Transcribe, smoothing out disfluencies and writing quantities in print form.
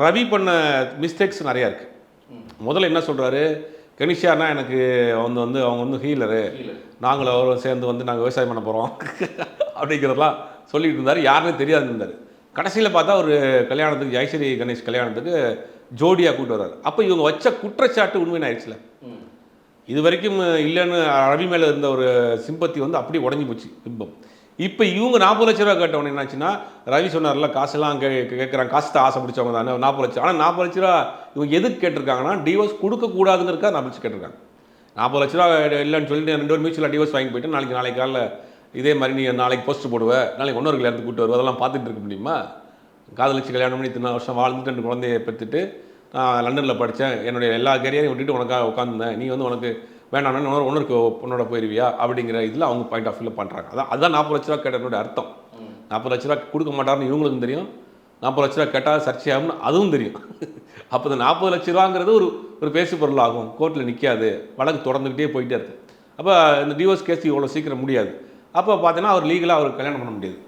ரவி பண்ண மிஸ்டேக்ஸ் நிறையா இருக்குது. முதல்ல என்ன சொல்கிறாரு, கனிஷானா எனக்கு அவங்க வந்து ஹீலரு, நாங்களும் அவரும் சேர்ந்து வந்து நாங்கள் விவசாயம் பண்ண போகிறோம் அப்படிங்கிறதெல்லாம் சொல்லிட்டு இருந்தார். யாருமே தெரியாது இருந்தார். கடைசியில் பார்த்தா ஒரு கல்யாணத்துக்கு ஐஸ்வரி கணேஷ் கல்யாணத்துக்கு ஜோடியாக கூப்பிட்டு வர்றாரு. அப்போ இவங்க வச்ச குற்றச்சாட்டு உண்மையான ஆயிடுச்சுல. இது வரைக்கும் இல்லைன்னு ரவி மேலே இருந்த ஒரு சிம்பத்தி வந்து அப்படியே உடஞ்சி போச்சு பிம்பம். இப்போ இவங்க 40 லட்ச ரூபா கேட்டவொன்னே என்னாச்சுன்னா, ரவி சொன்னார்ல காசெல்லாம் கேட்குறாங்க, காசு தான் ஆசை பிடிச்சவங்க தானே 40 லட்சம். ஆனால் 40 லட்ச ரூபா இவங்க எதுக்கு கேட்டிருக்காங்கன்னா, டிவோர்ஸ் கொடுக்கக்கூடாதுங்கிறதுக்காக 40 லட்சம் கேட்டிருக்காங்க. 40 லட்ச ரூபா இல்லைன்னு சொல்லிட்டு 2 பேரும் மியூச்சுவலாக டிவோர்ஸ் வாங்கி போயிட்டு நாளைக்கு காலைல இதே மாதிரி நீ நாளைக்கு போஸ்ட் போடுவ, நாளைக்கு இன்னொரு கல்யாணத்துக்கு கூப்பிட்டு வருவ, அதெல்லாம் பார்த்துட்டு இருக்க முடியுமா? காதலிச்சு கல்யாணம் பண்ணி இத்தனை வருஷம் வாழ்ந்துட்டு 2 குழந்தைய பெற்றுட்டு நான் லண்டனில் படித்தேன், என்னுடைய எல்லா கரியரையும் விட்டுட்டு உனக்காக உட்காந்துருந்தேன், நீ வந்து உனக்கு வேணாம்னா ஒன்னொருக்கு பொண்ணோட போயிருவியா அப்படிங்கிற இதில் அவங்க பாயிண்ட் ஆஃப் வியூவில் பண்ணுறாங்க. அதுதான் 40 லட்ச ரூபா கேட்டதோட அர்த்தம். 40 லட்ச ரூபா கொடுக்க மாட்டாருன்னு இவங்களுக்கும் தெரியும், 40 லட்ச ரூபா கேட்டால் சர்ச்சையாகும்னு அதுவும் தெரியும். அப்போ இந்த 40 லட்ச ரூபாங்கிறது ஒரு பேசு பொருள் ஆகும், கோர்ட்டில் நிற்காது, வழக்கு தொடர்ந்துக்கிட்டே போயிட்டே இருக்குது. அப்போ இந்த டிவோர்ஸ் கேஸ் இவ்வளோ சீக்கிரம் முடியாது. அப்போ பார்த்தீங்கன்னா அவர் லீகலாக அவர் கல்யாணம் பண்ண முடியாது.